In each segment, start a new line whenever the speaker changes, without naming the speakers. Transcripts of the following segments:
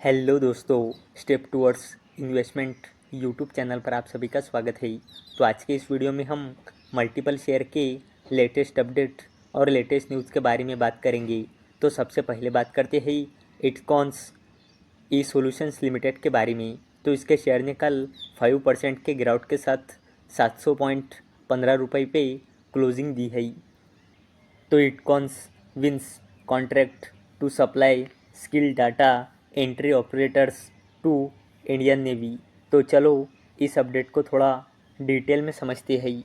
Hello दोस्तों, step towards investment YouTube channel पर आप सभी का स्वागत है। तो आज के इस वीडियो में हम मल्टीपल शेयर के लेटेस्ट अपडेट और लेटेस्ट न्यूज़ के बारे में बात करेंगे। तो सबसे पहले बात करते हैं इटकॉन्स ई सॉल्यूशंस लिमिटेड के बारे में। तो इसके शेयर ने कल 5% के गिरावट के साथ 700.15 रुपये पे क्लोजिंग दी है। तो Itcons wins contract to supply skill data entry operators to Indian navy. तो चलो इस अपडेट को थोड़ा डिटेल में समझते हैं।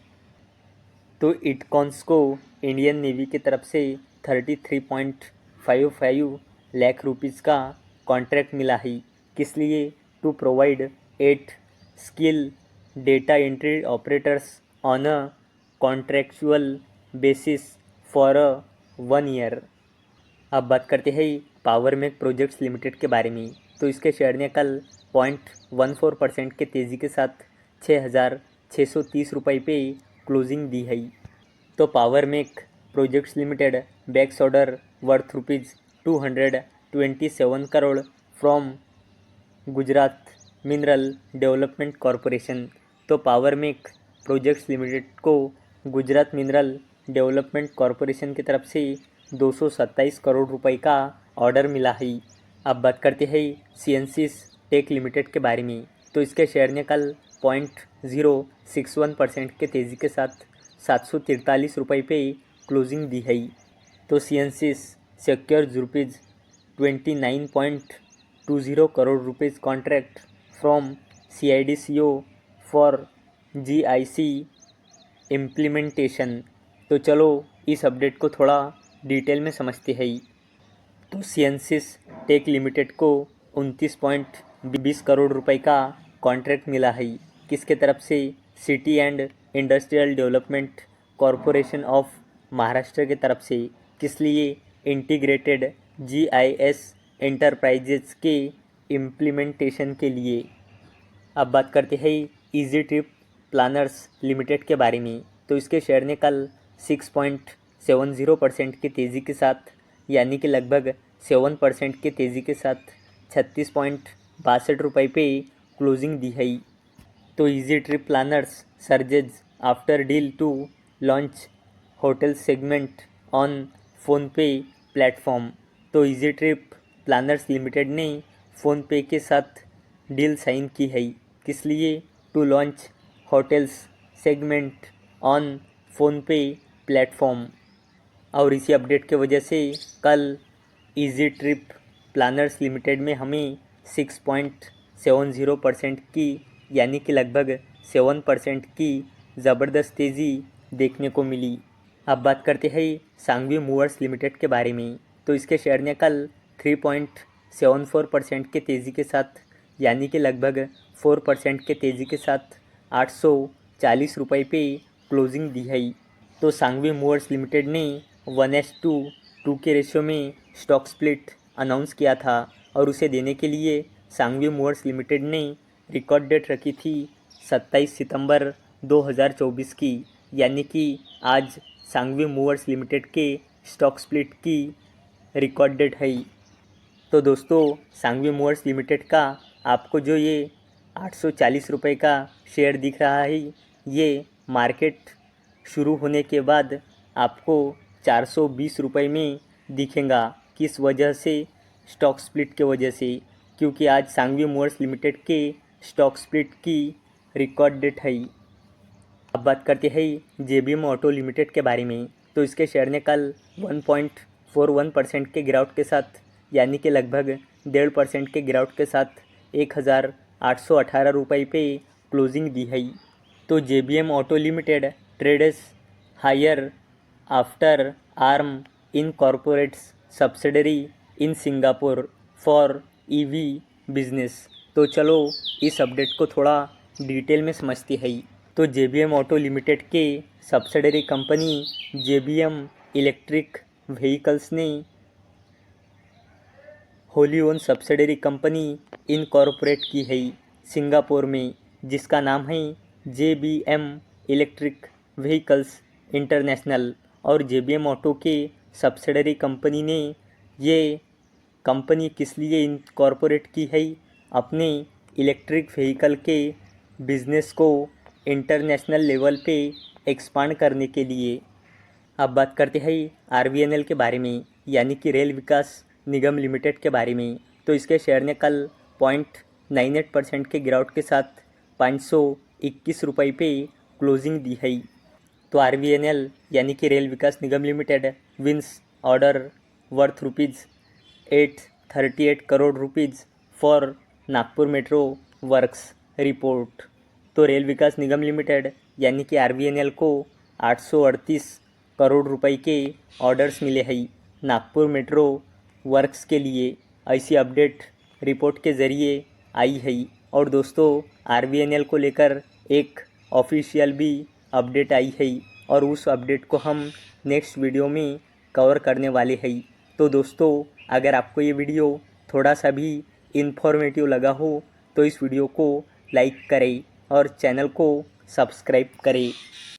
तो इटकॉन्स को इंडियन नेवी की तरफ से 33.55 लाख रुपीज़ का कॉन्ट्रैक्ट मिला है। किस लिए? To provide 8 skill data entry operators on a contractual basis for 1 year. अब बात करते हैं पावर मेक प्रोजेक्ट्स लिमिटेड के बारे में। तो इसके शेयर ने कल 0.14% के तेज़ी के साथ 6,630 रुपये पे क्लोजिंग दी है। तो power make projects limited bags order worth ₹227 crore from Gujarat mineral development corporation. तो पावर मेक प्रोजेक्ट्स लिमिटेड को गुजरात मिनरल डेवलपमेंट कॉरपोरेशन की तरफ से 227 करोड़ रुपए का ऑर्डर मिला है। अब बात करते हैं सीएनसीस टेक लिमिटेड के बारे में। तो इसके शेयर ने कल 0.061% के तेज़ी के साथ 743 रुपये पे क्लोजिंग दी है। तो Ceinsys secures ₹29.20 crore rupees contract from CIDCO for GIC implementation. तो चलो इस अपडेट को थोड़ा डिटेल में समझते हैं। तो सीएनसीस टेक लिमिटेड को 29.20 करोड़ रुपए का कॉन्ट्रैक्ट मिला है। किसके तरफ से? City and industrial development corporation of Maharashtra के तरफ से। किस लिए? इंटीग्रेटेड GIS एंटरप्राइजेज के इम्प्लीमेंटेशन के लिए। अब बात करते हैं इजी ट्रिप प्लानर्स लिमिटेड के बारे में। तो इसके शेयर ने कल 6.70% की तेज़ी के साथ यानी कि लगभग 7% के तेज़ी के साथ 36.62 रुपये पे क्लोजिंग दी है। तो easy trip planners surges after deal to launch hotel segment on PhonePe platform. तो इजी ट्रिप प्लानर्स लिमिटेड ने फ़ोनपे के साथ डील साइन की है। किस लिए? To launch hotels segment on PhonePe platform. और इसी अपडेट के वजह से कल इजी ट्रिप प्लानर्स लिमिटेड में हमें 6.70% की यानी कि लगभग 7% की ज़बरदस्त तेज़ी देखने को मिली। अब बात करते हैं सांघवी मूवर्स लिमिटेड के बारे में। तो इसके शेयर ने कल 3.74% के तेज़ी के साथ यानी कि लगभग 4% के तेज़ी के साथ 840 रुपये पे क्लोजिंग दी है। तो सांघवी मूवर्स लिमिटेड ने 1:2 के रेशियो में स्टॉक स्प्लिट अनाउंस किया था और उसे देने के लिए सांघवी मूवर्स लिमिटेड ने रिकॉर्ड डेट रखी थी 27 सितंबर 2024 की, यानी कि आज सांघवी मूवर्स लिमिटेड के स्टॉक स्प्लिट की रिकॉर्ड डेट है। तो दोस्तों, सांघवी मूवर्स लिमिटेड का आपको जो ये 840 रुपये का शेयर दिख रहा है, ये मार्केट शुरू होने के बाद आपको 420 रुपये में दिखेगा। किस वजह से? स्टॉक स्प्लिट के वजह से, क्योंकि आज सांघवी मूवर्स लिमिटेड के स्टॉक स्प्लिट की रिकॉर्ड डेट है। अब बात करते हैं JBM ऑटो लिमिटेड के बारे में। तो इसके शेयर ने कल 1.41% के गिरावट के साथ यानी कि लगभग 1.5% के गिरावट के साथ 1,818 रुपये पे क्लोजिंग दी है। तो JBM auto limited trades higher after arm incorporates subsidiary in Singapore for EV business. तो चलो इस अपडेट को थोड़ा डिटेल में समझते हैं। तो JBM ऑटो लिमिटेड के subsidiary company JBM electric vehicles ने wholly owned subsidiary company incorporate की है सिंगापुर में, जिसका नाम है JBM इलेक्ट्रिक व्हीकल्स इंटरनेशनल। और JBM ऑटो के सब्सिडरी कंपनी ने ये कंपनी किस लिए इनकॉर्पोरेट की है? अपने इलेक्ट्रिक व्हीकल के बिजनेस को इंटरनेशनल लेवल पे एक्सपांड करने के लिए। अब बात करते हैं आरवीएनएल के बारे में, यानी कि रेल विकास निगम लिमिटेड के बारे में। तो इसके शेयर ने कल 0.98% के गिरावट के साथ 521 रुपये पे क्लोजिंग दी है। तो आरवीएनएल यानी कि Rail Vikas Nigam limited wins order worth ₹838 crore for Nagpur metro works report. तो रेल विकास निगम लिमिटेड यानी कि आरवीएनएल को 838 करोड़ रुपए के ऑर्डर्स मिले हैं नागपुर मेट्रो वर्क्स के लिए, ऐसी अपडेट रिपोर्ट के ज़रिए आई है। और दोस्तों, आरवीएनएल को लेकर एक ऑफिशियल भी अपडेट आई है और उस अपडेट को हम नेक्स्ट वीडियो में कवर करने वाले हैं। तो दोस्तों, अगर आपको ये वीडियो थोड़ा सा भी इन्फॉर्मेटिव लगा हो तो इस वीडियो को लाइक करें और चैनल को सब्सक्राइब करें।